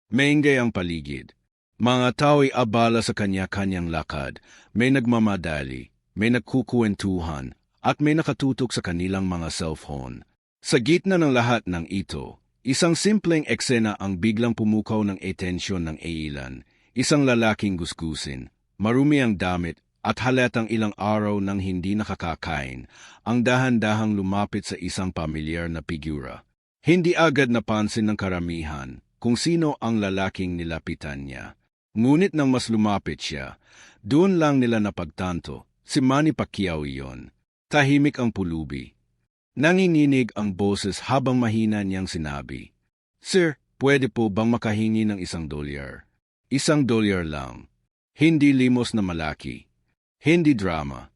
Maingay ang paligid. Mga tao'y abala sa kanya-kanyang lakad, may nagmamadali, may nagkukuwentuhan, at may nakatutok sa kanilang mga cellphone. Sa gitna ng lahat ng ito, isang simpleng eksena ang biglang pumukaw ng atensyon ng ilan. Isang lalaking gusgusin, marumi ang damit, at halatang ilang araw nang hindi nakakakain, ang dahan-dahang lumapit sa isang pamilyar na figura. Hindi agad napansin ng karamihan kung sino ang lalaking nilapitan niya. Ngunit nang mas lumapit siya, doon lang nila napagtanto, si Manny Pacquiao iyon. Tahimik ang pulubi. Nanginginig ang boses habang mahina niyang sinabi, "Sir, pwede po bang makahingi ng $1? $1 lang. Hindi limos na malaki. Hindi drama.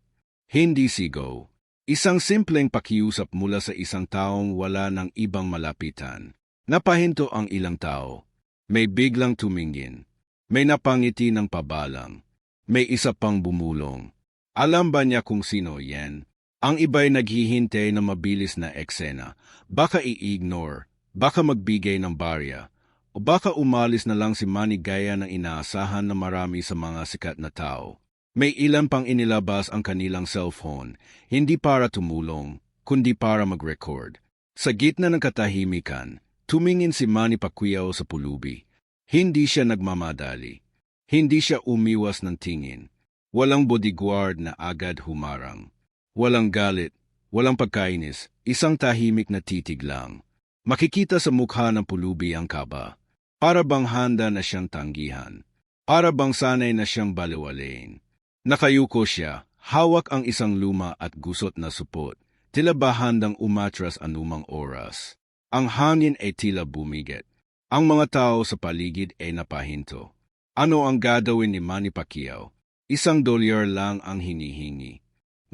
Hindi sigaw. Isang simpleng pakiusap mula sa isang taong wala ng ibang malapitan." Napahinto ang ilang tao. May biglang tumingin. May napangiti ng pabalang. May isa pang bumulong. Alam ba niya kung sino yan? Ang iba'y naghihintay na mabilis na eksena. Baka i-ignore, baka magbigay ng barya, o baka umalis na lang si Manny gaya ng inaasahan na marami sa mga sikat na tao. May ilan pang inilabas ang kanilang cellphone, hindi para tumulong, kundi para mag-record. Sa gitna ng katahimikan, tumingin si Manny Pacquiao sa pulubi. Hindi siya nagmamadali. Hindi siya umiwas ng tingin. Walang bodyguard na agad humarang. Walang galit, walang pagkainis, isang tahimik na titig lang. Makikita sa mukha ng pulubi ang kaba. Para bang handa na siyang tanggihan. Para bang sanay na siyang baliwalain. Nakayuko siya, hawak ang isang luma at gusot na supot. Tila ba handang umatras anumang oras. Ang hangin ay tila bumigit. Ang mga tao sa paligid ay napahinto. Ano ang gagawin ni Manny Pacquiao? $1 lang ang hinihingi.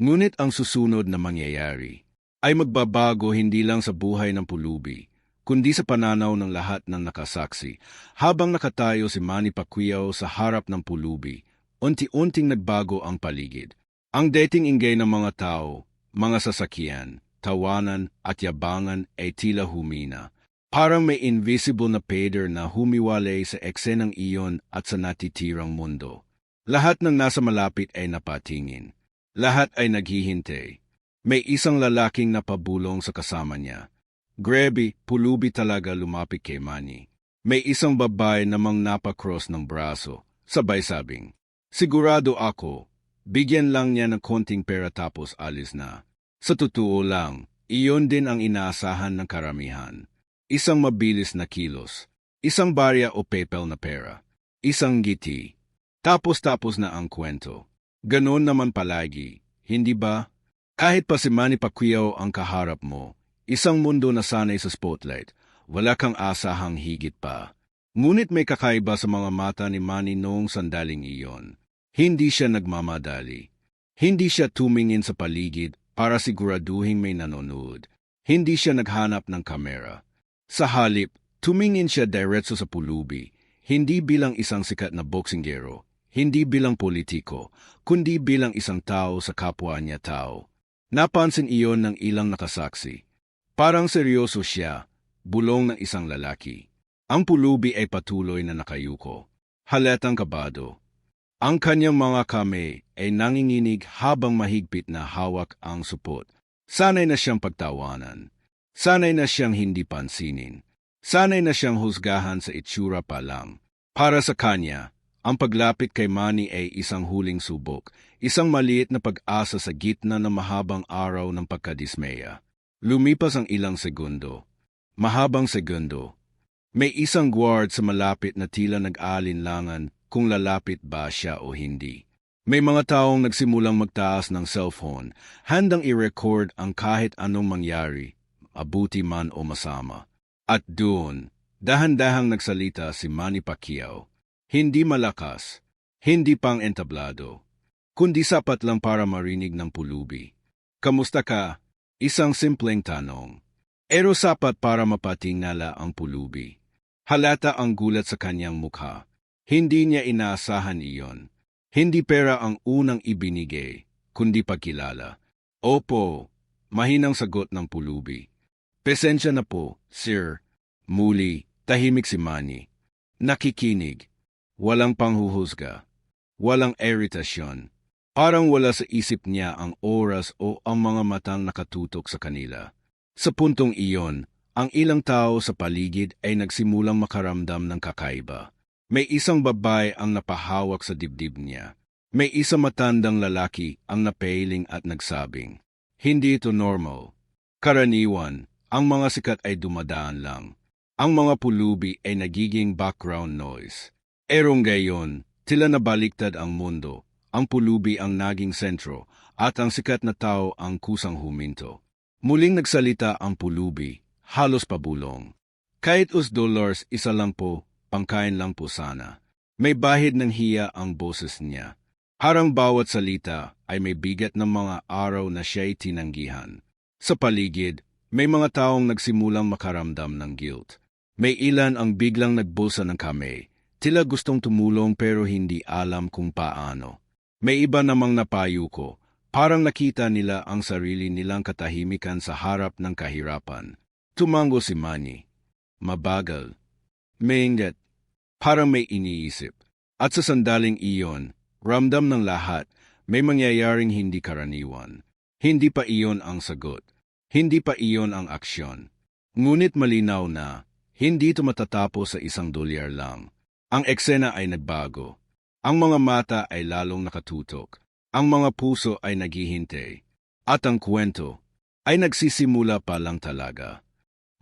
Ngunit ang susunod na mangyayari ay magbabago hindi lang sa buhay ng pulubi, kundi sa pananaw ng lahat ng nakasaksi. Habang nakatayo si Manny Pacquiao sa harap ng pulubi, unti-unting nagbago ang paligid. Ang dating ingay ng mga tao, mga sasakyan, tawanan at yabangan ay tila humina. Parang may invisible na pader na humiwalay sa eksenang iyon at sa natitirang mundo. Lahat ng nasa malapit ay napatingin. Lahat ay naghihintay. May isang lalaking napabulong sa kasama niya. Grabe, pulubi talaga lumapit kay Manny. May isang babae namang napakross ng braso, sabay sabing, "Sigurado ako, bigyan lang niya ng konting pera tapos alis na." Sa totoo lang, iyon din ang inaasahan ng karamihan. Isang mabilis na kilos, isang barya o PayPal na pera, isang ngiti. Tapos na ang kwento. Ganon naman palagi, hindi ba? Kahit pa si Manny Pacquiao ang kaharap mo, isang mundo na sanay sa spotlight, wala kang asahang higit pa. Ngunit may kakaiba sa mga mata ni Manny noong sandaling iyon. Hindi siya nagmamadali. Hindi siya tumingin sa paligid para siguraduhin may nanonood. Hindi siya naghanap ng kamera. Sa halip, tumingin siya diretso sa pulubi, hindi bilang isang sikat na boksingero, hindi bilang politiko, kundi bilang isang tao sa kapwa niya tao. Napansin iyon ng ilang nakasaksi. Parang seryoso siya, bulong ng isang lalaki. Ang pulubi ay patuloy na nakayuko. Halatang kabado. Ang kanyang mga kamay ay nanginginig habang mahigpit na hawak ang supot. Sanay na siyang pagtawanan. Sanay na siyang hindi pansinin. Sanay na siyang husgahan sa itsura pa lang. Para sa kanya, ang paglapit kay Manny ay isang huling subok, isang maliit na pag-asa sa gitna ng mahabang araw ng pagkadismaya. Lumipas ang ilang segundo. Mahabang segundo. May isang guard sa malapit na tila nag-aalinlangan kung lalapit ba siya o hindi. May mga taong nagsimulang magtaas ng cellphone, handang i-record ang kahit anong mangyari, abuti man o masama. At doon, dahan-dahang nagsalita si Manny Pacquiao. Hindi malakas, hindi pang entablado, kundi sapat lang para marinig ng pulubi. "Kamusta ka?" Isang simpleng tanong. Pero sapat para mapatingala ang pulubi. Halata ang gulat sa kanyang mukha. Hindi niya inaasahan iyon. Hindi pera ang unang ibinigay, kundi pagkilala. "Opo," mahinang sagot ng pulubi. "Pasensya na po, sir." Muli, tahimik si Manny. Nakikinig. Walang panghuhusga. Walang iritasyon. Parang wala sa isip niya ang oras o ang mga matang nakatutok sa kanila. Sa puntong iyon, ang ilang tao sa paligid ay nagsimulang makaramdam ng kakaiba. May isang babae ang napahawak sa dibdib niya. May isang matandang lalaki ang napailing at nagsabing, "Hindi ito normal." Karaniwan, ang mga sikat ay dumadaan lang. Ang mga pulubi ay nagiging background noise. Erong gayon, tila nabaliktad ang mundo. Ang pulubi ang naging sentro at ang sikat na tao ang kusang huminto. Muling nagsalita ang pulubi, halos pabulong. "Kahit $1, isa lang po, pangkain lang po sana." May bahid ng hiya ang boses niya. Harang bawat salita ay may bigat ng mga araw na siya'y tinanggihan. Sa paligid, may mga taong nagsimulang makaramdam ng guilt. May ilan ang biglang nagbulsa ng kamay, tila gustong tumulong pero hindi alam kung paano. May iba namang napayuko, parang nakita nila ang sarili nilang katahimikan sa harap ng kahirapan. Tumango si Manny. Mabagal. Maingat. Parang may iniisip. At sa sandaling iyon, ramdam ng lahat, may mangyayaring hindi karaniwan. Hindi pa iyon ang sagot. Hindi pa iyon ang aksyon. Ngunit malinaw na, hindi ito matatapos sa $1 lang. Ang eksena ay nagbago. Ang mga mata ay lalong nakatutok. Ang mga puso ay naghihintay. At ang kwento ay nagsisimula pa lang talaga.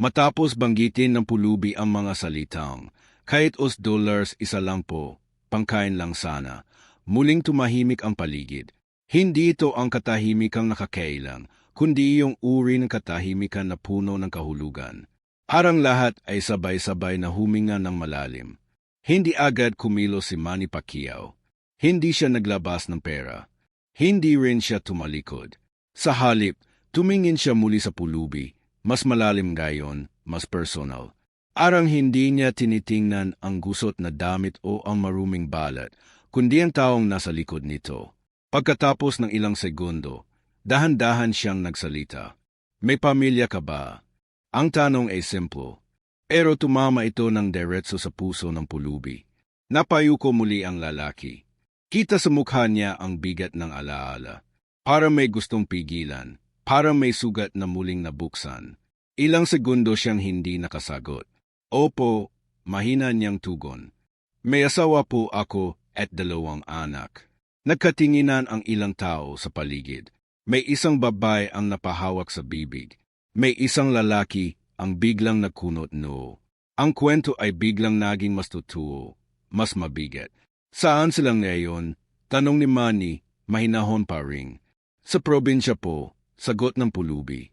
Matapos banggitin ng pulubi ang mga salitang, "Kahit $1, isa lang po, pangkain lang sana." Muling tumahimik ang paligid. Hindi ito ang katahimikang nakakailang, kundi yung uri ng katahimikan na puno ng kahulugan. Parang lahat ay sabay-sabay na huminga ng malalim. Hindi agad kumilos si Manny Pacquiao. Hindi siya naglabas ng pera. Hindi rin siya tumalikod. Sa halip, tumingin siya muli sa pulubi, mas malalim gayon, mas personal. Arang hindi niya tinitingnan ang gusot na damit o ang maruming balat, kundi ang taong nasa likod nito. Pagkatapos ng ilang segundo, dahan-dahan siyang nagsalita. "May pamilya ka ba?" Ang tanong ay simple, pero tumama ito ng diretso sa puso ng pulubi. Napayuko muli ang lalaki. Kita sa mukha niya ang bigat ng alaala. Para may gustong pigilan, para may sugat na muling nabuksan. Ilang segundo siyang hindi nakasagot. "Opo," mahina niyang tugon. "May asawa po ako at 2 anak." Nagkatinginan ang ilang tao sa paligid. May isang babae ang napahawak sa bibig. May isang lalaki ang biglang nagkunot noo. Ang kwento ay biglang naging mas totoo, mas mabigat. "Saan sila ngayon?" tanong ni Manny, mahinahon pa ring. "Sa probinsya po," sagot ng pulubi.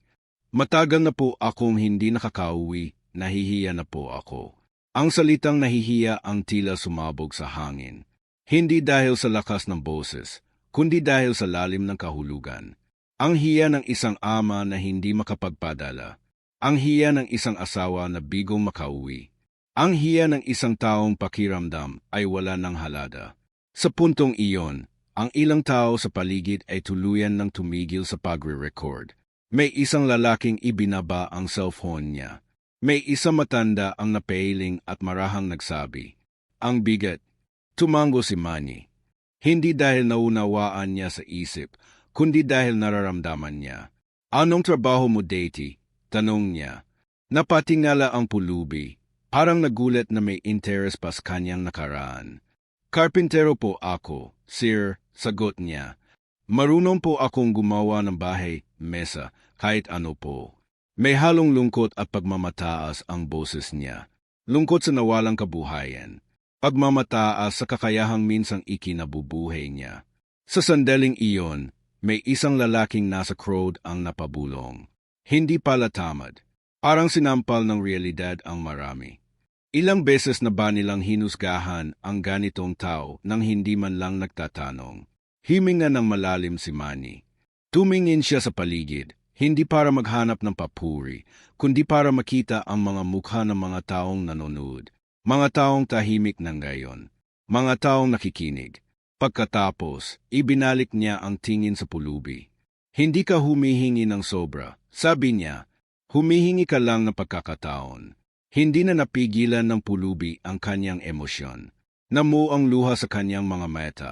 "Matagal na po akong hindi nakakauwi, nahihiya na po ako." Ang salitang nahihiya ang tila sumabog sa hangin. Hindi dahil sa lakas ng boses, kundi dahil sa lalim ng kahulugan. Ang hiya ng isang ama na hindi makapagpadala. Ang hiya ng isang asawa na bigong makauwi. Ang hiya ng isang taong pakiramdam ay wala ng halada. Sa puntong iyon, ang ilang tao sa paligid ay tuluyan ng tumigil sa pagre-record. May isang lalaking ibinaba ang cellphone niya. May isang matanda ang napailing at marahang nagsabi, "Ang bigat." Tumango si Manny. Hindi dahil naunawaan niya sa isip, kundi dahil nararamdaman niya. "Anong trabaho mo, Deity?" tanong niya. Napatingala ang pulubi, parang nagulat na may interes pa sa kanyang nakaraan. "Karpintero po ako, sir," sagot niya. "Marunong po akong gumawa ng bahay, mesa, kahit ano po." May halong lungkot at pagmamataas ang boses niya. Lungkot sa nawalang kabuhayan. Pagmamataas sa kakayahang minsang ikinabubuhay niya. Sa sandaling iyon, may isang lalaking nasa crowd ang napabulong. Hindi pala tamad. Parang sinampal ng realidad ang marami. Ilang beses na ba nilang hinusgahan ang ganitong tao nang hindi man lang nagtatanong? Himinga ng malalim si Manny. Tumingin siya sa paligid, hindi para maghanap ng papuri, kundi para makita ang mga mukha ng mga taong nanonood. Mga taong tahimik ng gayon. Mga taong nakikinig. Pagkatapos, ibinalik niya ang tingin sa pulubi. "Hindi ka humihingi ng sobra," sabi niya. "Humihingi ka lang ng pagkakataon. Hindi na napigilan ng pulubi ang kanyang emosyon. Namuo ang luha sa kanyang mga mata.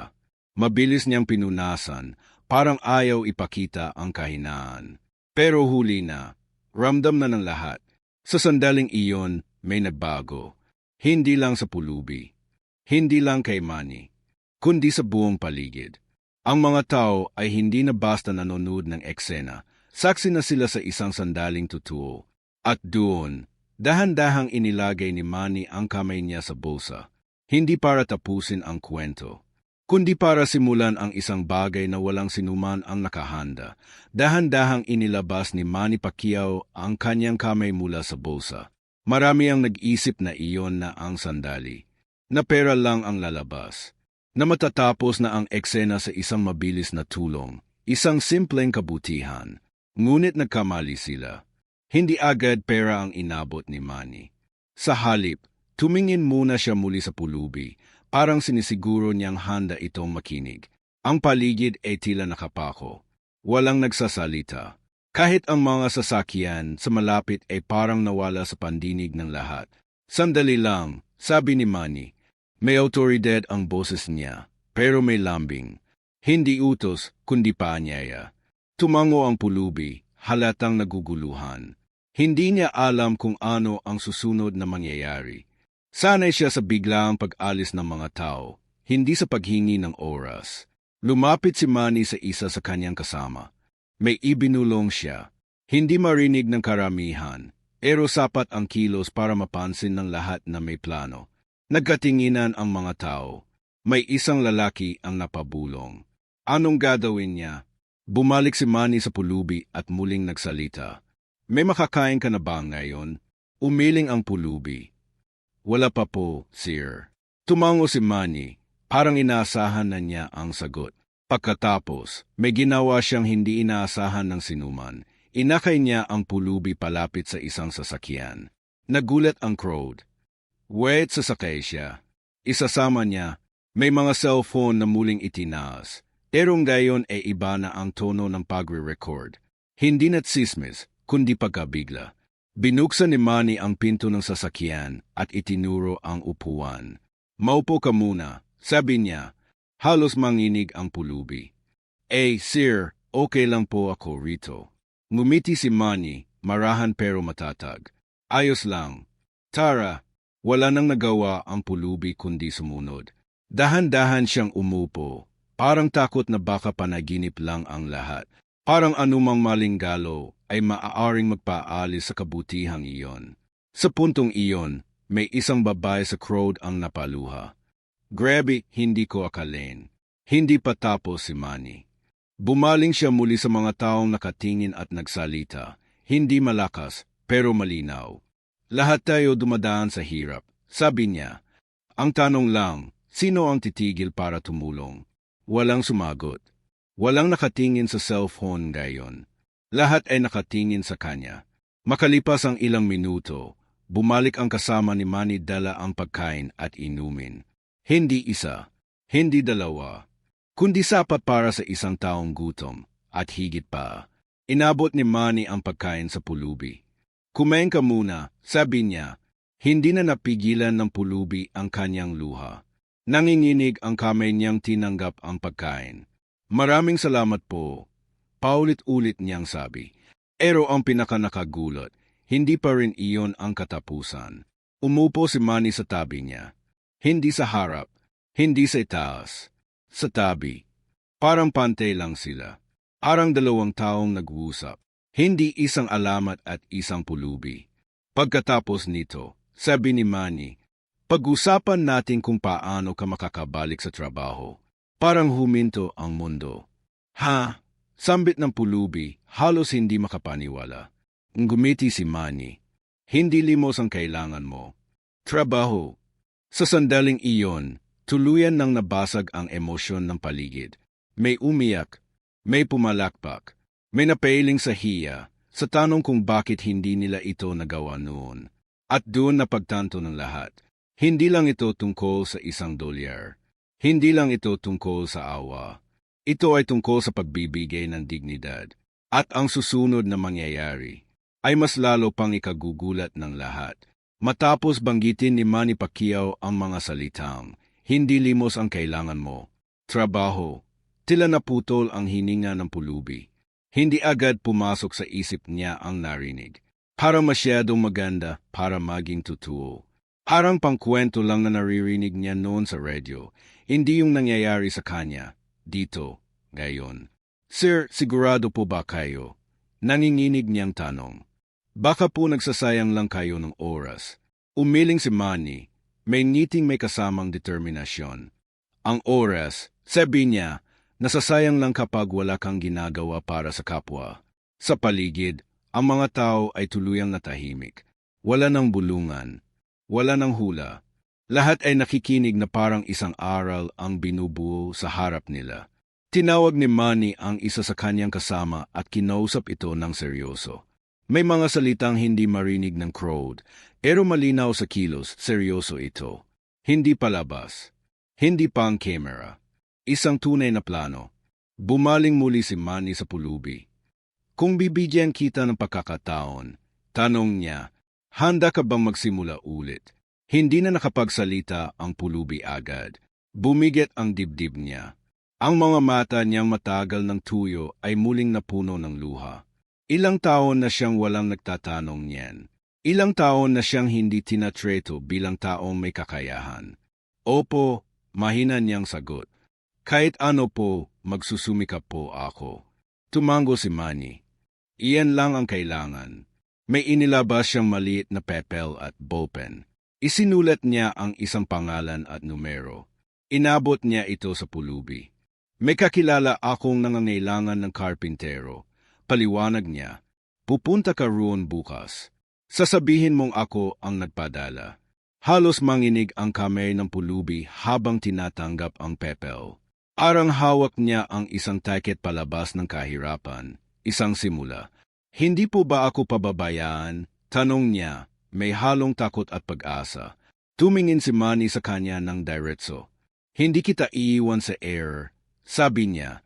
Mabilis niyang pinunasan, parang ayaw ipakita ang kahinaan. Pero huli na, ramdam na ng lahat. Sa sandaling iyon, may nagbago. Hindi lang sa pulubi. Hindi lang kay Manny. Kundi sa buong paligid. Ang mga tao ay hindi na basta nanonood ng eksena. Saksi na sila sa isang sandaling totoo. At doon, dahan-dahang inilagay ni Manny ang kamay niya sa bulsa. Hindi para tapusin ang kwento, kundi para simulan ang isang bagay na walang sinuman ang nakahanda. Dahan-dahang inilabas ni Manny Pacquiao ang kanyang kamay mula sa bulsa. Marami ang nag-isip na iyon na ang sandali. Na pera lang ang lalabas. Na matatapos na ang eksena sa isang mabilis na tulong. Isang simpleng kabutihan. Ngunit nagkamali sila. Hindi agad pera ang inabot ni Manny. Sa halip, tumingin muna siya muli sa pulubi, parang sinisiguro niyang handa itong makinig. Ang paligid ay tila nakapako. Walang nagsasalita. Kahit ang mga sasakyan sa malapit ay parang nawala sa pandinig ng lahat. Sandali lang, sabi ni Manny. May autoridad ang boses niya, pero may lambing. Hindi utos, kundi paanyaya. Tumango ang pulubi, halatang naguguluhan. Hindi niya alam kung ano ang susunod na mangyayari. Sanay siya sa biglaang pag-alis ng mga tao, hindi sa paghingi ng oras. Lumapit si Manny sa isa sa kanyang kasama. May ibinulong siya. Hindi marinig ng karamihan, pero sapat ang kilos para mapansin ng lahat na may plano. Nagkatinginan ang mga tao. May isang lalaki ang napabulong. Anong gagawin niya? Bumalik si Manny sa pulubi at muling nagsalita. May makakain ka na ba ngayon? Umiling ang pulubi. Wala pa po, sir. Tumango si Manny, parang inaasahan na niya ang sagot. Pagkatapos, may ginawa siyang hindi inaasahan ng sinuman. Inakay niya ang pulubi palapit sa isang sasakyan. Nagulat ang crowd. Wait, sasakay siya. Isasama niya, may mga cellphone na muling itinaas. Pero ngayon ay iba na ang tono ng pagre-record. Hindi na tsismis, kundi pagkabigla. Binuksan ni Manny ang pinto ng sasakyan at itinuro ang upuan. Maupo ka muna, sabi niya. Halos manginig ang pulubi. Sir, okay lang po ako rito. Ngumiti si Manny, marahan pero matatag. Ayos lang. Tara, wala nang nagawa ang pulubi kundi sumunod. Dahan-dahan siyang umupo, parang takot na baka panaginip lang ang lahat. Parang anumang malinggalo ay maaaring magpaalis sa kabutihang iyon. Sa puntong iyon, may isang babae sa crowd ang napaluha. Grabe, hindi ko akalain. Hindi pa tapos si Manny. Bumaling siya muli sa mga taong nakatingin at nagsalita. Hindi malakas, pero malinaw. Lahat tayo dumadaan sa hirap, sabi niya. Ang tanong lang, sino ang titigil para tumulong? Walang sumagot. Walang nakatingin sa cellphone ngayon. Lahat ay nakatingin sa kanya. Makalipas ang ilang minuto, bumalik ang kasama ni Manny dala ang pagkain at inumin. Hindi isa, hindi dalawa, kundi sapat para sa isang taong gutom at higit pa. Inabot ni Manny ang pagkain sa pulubi. Kumain ka muna, sabi niya. Hindi na napigilan ng pulubi ang kanyang luha. Nanginginig ang kamay niyang tinanggap ang pagkain. Maraming salamat po, paulit-ulit niyang sabi. Pero ang pinakanakagulat, hindi pa rin iyon ang katapusan. Umupo si Manny sa tabi niya. Hindi sa harap, hindi sa itaas, sa tabi. Parang pantay lang sila. Parang dalawang taong nag-uusap. Hindi isang alamat at isang pulubi. Pagkatapos nito, sabi ni Manny, pag-usapan natin kung paano ka makakabalik sa trabaho. Parang huminto ang mundo. Ha? Sambit ng pulubi, halos hindi makapaniwala. Ngumiti si Manny. Hindi limos ang kailangan mo. Trabaho. Sa sandaling iyon, tuluyan nang nabasag ang emosyon ng paligid. May umiyak, may pumalakpak, may napailing sa hiya, sa tanong kung bakit hindi nila ito nagawa noon. At doon napagtanto ng lahat. Hindi lang ito tungkol sa $1. Hindi lang ito tungkol sa awa. Ito ay tungkol sa pagbibigay ng dignidad. At ang susunod na mangyayari ay mas lalo pang ikagugulat ng lahat. Matapos banggitin ni Manny Pacquiao ang mga salitang, hindi limos ang kailangan mo. Trabaho. Tila naputol ang hininga ng pulubi. Hindi agad pumasok sa isip niya ang narinig. Parang masyadong maganda para maging totoo. Parang pangkwento lang na naririnig niya noon sa radyo. Hindi yung nangyayari sa kanya. Dito, ngayon. Sir, sigurado po ba kayo? Nanginginig niyang tanong. Baka po nagsasayang lang kayo ng oras. Umiling si Manny. May ngiting may kasamang determinasyon. Ang oras, sabi niya, nasasayang lang kapag wala kang ginagawa para sa kapwa. Sa paligid, ang mga tao ay tuluyang natahimik. Wala ng bulungan. Wala ng hula. Lahat ay nakikinig na parang isang aral ang binubuo sa harap nila. Tinawag ni Manny ang isa sa kanyang kasama at kinausap ito ng seryoso. May mga salitang hindi marinig ng crowd, pero malinaw sa kilos, seryoso ito. Hindi palabas. Hindi pang camera. Isang tunay na plano. Bumaling muli si Manny sa pulubi. Kung bibigyan kita ng pagkakataon, tanong niya, handa ka bang magsimula ulit? Hindi na nakapagsalita ang pulubi agad. Bumigat ang dibdib niya. Ang mga mata niyang matagal ng tuyo ay muling napuno ng luha. Ilang taon na siyang walang nagtatanong niyan. Ilang taon na siyang hindi tinatreto bilang taong may kakayahan. Opo, mahina niyang sagot. Kahit ano po, magsusumikap po ako. Tumango si Manny. Iyan lang ang kailangan. May inilabas siyang maliit na papel at ballpen. Isinulat niya ang isang pangalan at numero. Inabot niya ito sa pulubi. May kakilala akong nangangailangan ng karpintero. Paliwanag niya, pupunta ka roon bukas. Sasabihin mong ako ang nagpadala. Halos manginig ang kamay ng pulubi habang tinatanggap ang papel. Arang hawak niya ang isang ticket palabas ng kahirapan, isang simula. Hindi po ba ako pababayaan? Tanong niya, may halong takot at pag-asa. Tumingin si Manny sa kanya ng diretso. Hindi kita iiwan sa air, sabi niya,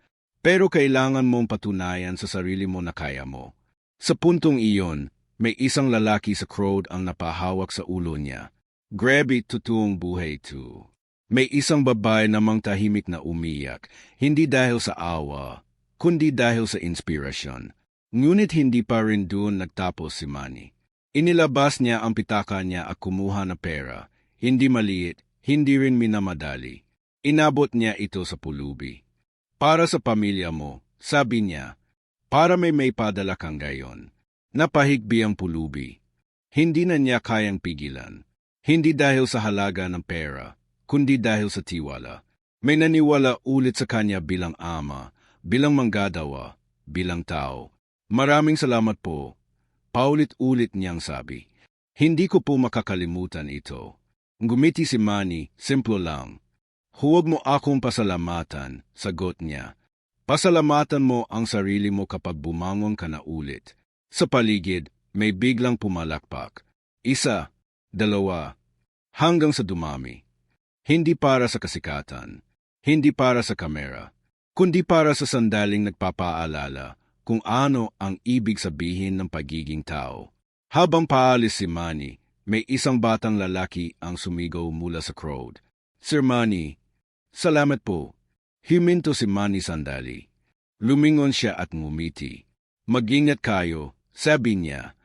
pero kailangan mong patunayan sa sarili mo na kaya mo. Sa puntong iyon, may isang lalaki sa crowd ang napahawak sa ulo niya. Grabe, totoong buhay to. May isang babae namang tahimik na umiyak, hindi dahil sa awa, kundi dahil sa inspirasyon. Ngunit hindi pa rin doon nagtapos si Manny. Inilabas niya ang pitaka niya at kumuha ng pera. Hindi maliit, hindi rin minamadali. Inabot niya ito sa pulubi. Para sa pamilya mo, sabi niya, para may padala kang gayon. Napahigbi ang pulubi. Hindi na niya kayang pigilan. Hindi dahil sa halaga ng pera, kundi dahil sa tiwala. May naniwala ulit sa kanya bilang ama, bilang manggagawa, bilang tao. Maraming salamat po. Paulit-ulit niyang sabi. Hindi ko po makakalimutan ito. Ngumiti si Manny, simple lang. Huwag mo akong pasalamatan, sagot niya. Pasalamatan mo ang sarili mo kapag bumangon ka na ulit. Sa paligid, may biglang pumalakpak. Isa, dalawa, hanggang sa dumami. Hindi para sa kasikatan, hindi para sa kamera, kundi para sa sandaling nagpapaalala kung ano ang ibig sabihin ng pagiging tao. Habang paalis si Manny, may isang batang lalaki ang sumigaw mula sa crowd. Sir Manny, salamat po. Himinto si Manny sandali. Lumingon siya at ngumiti. Mag-ingat kayo, sabi niya,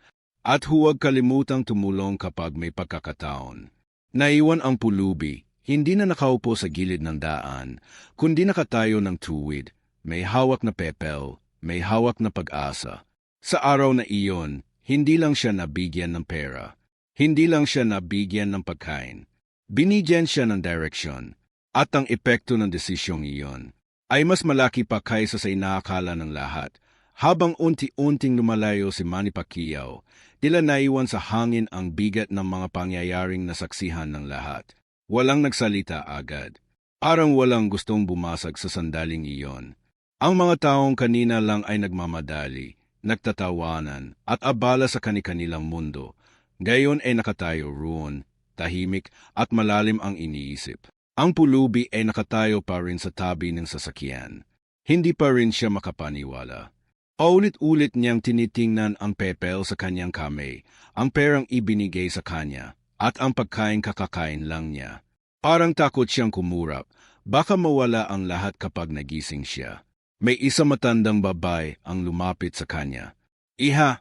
at huwag kalimutang tumulong kapag may pagkakataon. Naiwan ang pulubi, hindi na nakaupo sa gilid ng daan, kundi nakatayo ng tuwid, may hawak na papel, may hawak na pag-asa. Sa araw na iyon, hindi lang siya nabigyan ng pera, hindi lang siya nabigyan ng pagkain, binigyan siya ng direksyon, at ang epekto ng desisyong iyon ay mas malaki pa kaysa sa inaakala ng lahat. Habang unti-unting lumalayo si Manny Pacquiao, tila naiwan sa hangin ang bigat ng mga pangyayaring nasaksihan ng lahat. Walang nagsalita agad. Parang walang gustong bumasag sa sandaling iyon. Ang mga taong kanina lang ay nagmamadali, nagtatawanan, at abala sa kani-kanilang mundo. Gayon ay nakatayo roon, tahimik at malalim ang iniisip. Ang pulubi ay nakatayo pa rin sa tabi ng sasakyan. Hindi pa rin siya makapaniwala. Paulit-ulit niyang tinitingnan ang papel sa kanyang kamay, ang perang ibinigay sa kanya, at ang pagkain kakakain lang niya. Parang takot siyang kumurap, baka mawala ang lahat kapag nagising siya. May isang matandang babae ang lumapit sa kanya. Iha,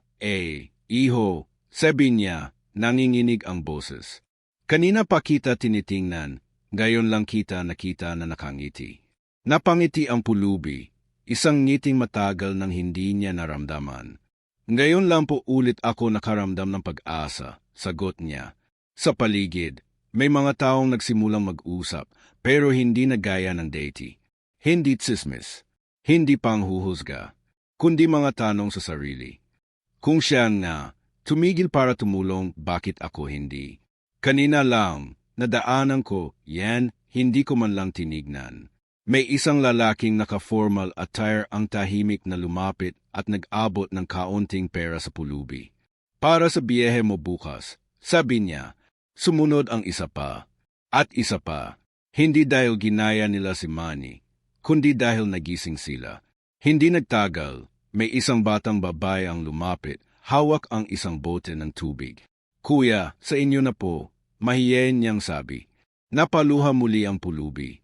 iho, sabi niya, nanginginig ang boses. Kanina pa kita tinitingnan, gayon lang kita nakita na nakangiti. Napangiti ang pulubi, isang ngiting matagal nang hindi niya naramdaman. Ngayon lang po ulit ako nakaramdam ng pag-asa, sagot niya. Sa paligid, may mga taong nagsimulang mag-usap, pero hindi na gaya ng dati. Hindi tsismis, hindi panghuhusga, kundi mga tanong sa sarili. Kung siya nga, tumigil para tumulong, bakit ako hindi? Kanina lang, nadaanan ko, yan, hindi ko man lang tinignan. May isang lalaking naka-formal attire ang tahimik na lumapit at nag-abot ng kaunting pera sa pulubi. Para sa biyehe mo bukas, sabi niya, sumunod ang isa pa. At isa pa, hindi dahil ginaya nila si Manny, kundi dahil nagising sila. Hindi nagtagal, may isang batang babae ang lumapit, hawak ang isang bote ng tubig. Kuya, sa inyo na po, mahiyain niyang sabi. Napaluha muli ang pulubi.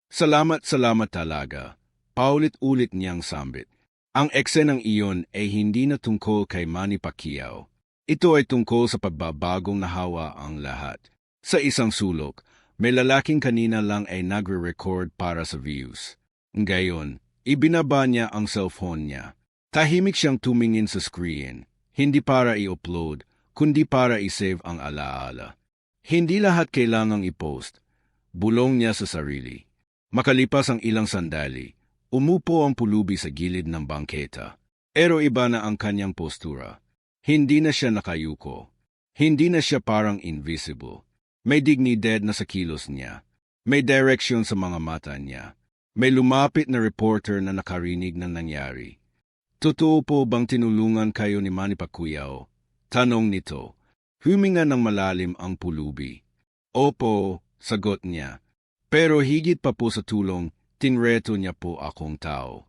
Salamat talaga, paulit-ulit niyang sambit. Ang eksenang iyon ay hindi na tungkol kay Manny Pacquiao. Ito ay tungkol sa pagbabagong nahawa ang lahat. Sa isang sulok, may lalaking kanina lang ay nagre-record para sa views. Ngayon, ibinaba niya ang cellphone niya. Tahimik siyang tumingin sa screen, hindi para i-upload, kundi para i-save ang alaala. Hindi lahat kailangang i-post. Bulong niya sa sarili. Makalipas ang ilang sandali, umupo ang pulubi sa gilid ng bangketa. Pero iba na ang kanyang postura. Hindi na siya nakayuko. Hindi na siya parang invisible. May dignidad na sa kilos niya. May direction sa mga mata niya. May lumapit na reporter na nakarinig ng nangyari. Totoo po bang tinulungan kayo ni Manny Pacquiao? Tanong nito. Huminga ng malalim ang pulubi. Opo, sagot niya. Pero higit pa po sa tulong, tinreto niya po akong tao.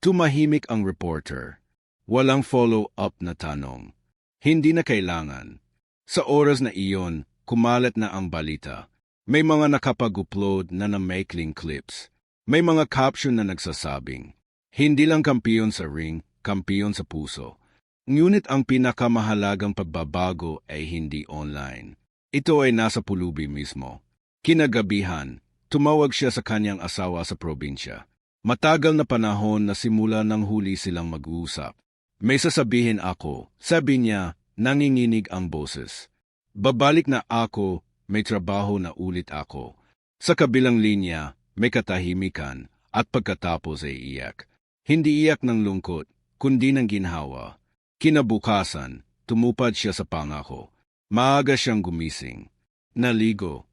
Tumahimik ang reporter. Walang follow-up na tanong. Hindi na kailangan. Sa oras na iyon, kumalat na ang balita. May mga nakapag-upload na maikling clips. May mga caption na nagsasabing, hindi lang kampiyon sa ring, kampiyon sa puso. Ngunit ang pinakamahalagang pagbabago ay hindi online. Ito ay nasa pulubi mismo. Kinagabihan, tumawag siya sa kanyang asawa sa probinsya. Matagal na panahon na simula nang huli silang mag-uusap. May sasabihin ako, sabi niya, nanginginig ang boses. Babalik na ako, may trabaho na ulit ako. Sa kabilang linya, may katahimikan, at pagkatapos ay iyak. Hindi iyak ng lungkot, kundi ng ginhawa. Kinabukasan, tumupad siya sa pangako. Maaga siyang gumising. Naligo.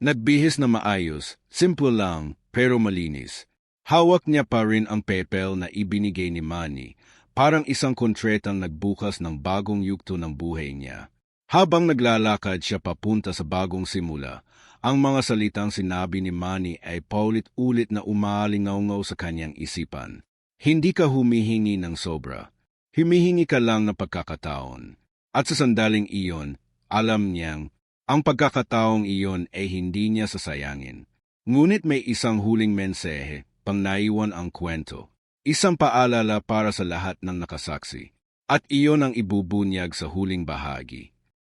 Nagbihis na maayos, simple lang, pero malinis. Hawak niya pa rin ang papel na ibinigay ni Manny, parang isang kontretang nagbukas ng bagong yugto ng buhay niya. Habang naglalakad siya papunta sa bagong simula, ang mga salitang sinabi ni Manny ay paulit-ulit na umaalingaw sa kanyang isipan. Hindi ka humihingi ng sobra. Humihingi ka lang ng pagkakataon. At sa sandaling iyon, alam niyang, ang pagkakataong iyon ay hindi niya sasayangin. Ngunit may isang huling mensahe, pang naiwan ang kwento. Isang paalala para sa lahat ng nakasaksi. At iyon ang ibubunyag sa huling bahagi.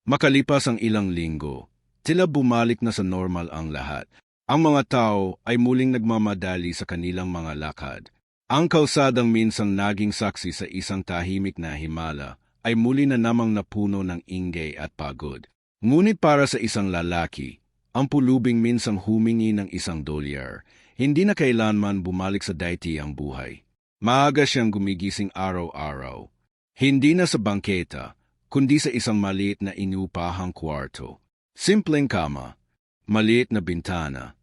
Makalipas ang ilang linggo, tila bumalik na sa normal ang lahat. Ang mga tao ay muling nagmamadali sa kanilang mga lakad. Ang kalsadang minsang naging saksi sa isang tahimik na himala ay muli na namang napuno ng ingay at pagod. Ngunit para sa isang lalaki, ang pulubing minsang humingi ng $1, hindi na kailanman bumalik sa dati ang buhay. Maaga siyang gumigising araw-araw. Hindi na sa bangketa, kundi sa isang maliit na inupahang kwarto. Simpleng kama, maliit na bintana,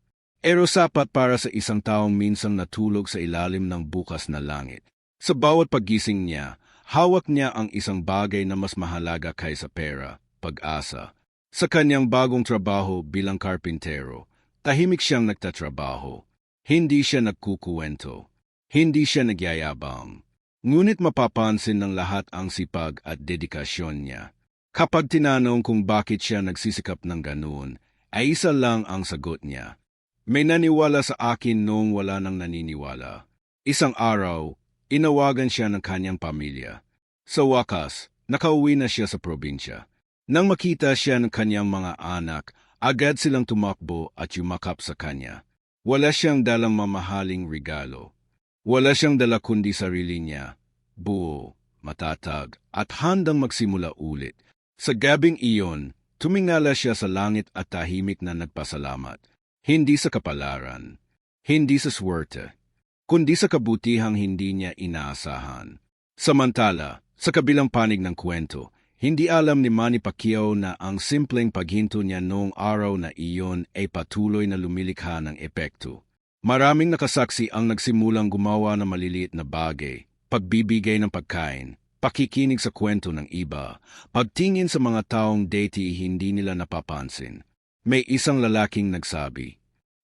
pero sapat para sa isang taong minsang natulog sa ilalim ng bukas na langit. Sa bawat paggising niya, hawak niya ang isang bagay na mas mahalaga kaysa pera, pag-asa. Sa kanyang bagong trabaho bilang karpintero, tahimik siyang nagtatrabaho. Hindi siya nagkukuwento. Hindi siya nagyayabang. Ngunit mapapansin ng lahat ang sipag at dedikasyon niya. Kapag tinanong kung bakit siya nagsisikap ng ganoon, ay isa lang ang sagot niya. May naniwala sa akin noong wala nang naniniwala. Isang araw, inawagan siya ng kanyang pamilya. Sa wakas, nakauwi na siya sa probinsya. Nang makita siya ng kanyang mga anak, agad silang tumakbo at yumakap sa kanya. Wala siyang dalang mamahaling regalo. Wala siyang dala kundi sarili niya, buo, matatag, at handang magsimula ulit. Sa gabing iyon, tumingala siya sa langit at tahimik na nagpasalamat. Hindi sa kapalaran, hindi sa swerte, kundi sa kabutihang hindi niya inaasahan. Samantala, sa kabilang panig ng kwento, hindi alam ni Manny Pacquiao na ang simpleng paghinto niya noong araw na iyon ay patuloy na lumilikha ng epekto. Maraming nakasaksi ang nagsimulang gumawa ng maliliit na bagay, pagbibigay ng pagkain, pakikinig sa kwento ng iba, pagtingin sa mga taong dati hindi nila napapansin. May isang lalaking nagsabi,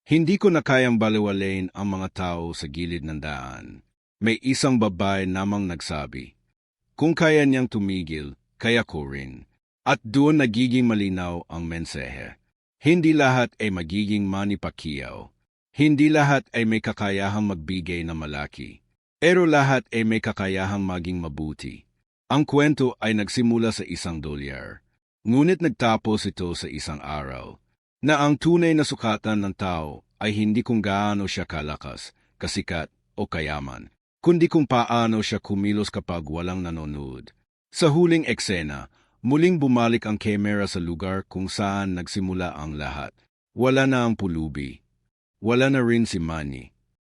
"Hindi ko na kayang baliwalain ang mga tao sa gilid ng daan." May isang babae namang nagsabi, "Kung kaya niyang tumigil, kaya ko rin." At doon nagiging malinaw ang mensahe. Hindi lahat ay magiging Manny Pacquiao. Hindi lahat ay may kakayahang magbigay na malaki. Pero lahat ay may kakayahang maging mabuti. Ang kwento ay nagsimula sa isang dolyar. Ngunit nagtapos ito sa isang araw, na ang tunay na sukatan ng tao ay hindi kung gaano siya kalakas, kasikat o kayaman, kundi kung paano siya kumilos kapag walang nanonood. Sa huling eksena, muling bumalik ang kamera sa lugar kung saan nagsimula ang lahat. Wala na ang pulubi. Wala na rin si Manny.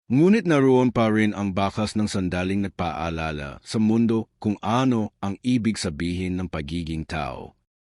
Ngunit naroon pa rin ang bakas ng sandaling nagpaalala sa mundo kung ano ang ibig sabihin ng pagiging tao.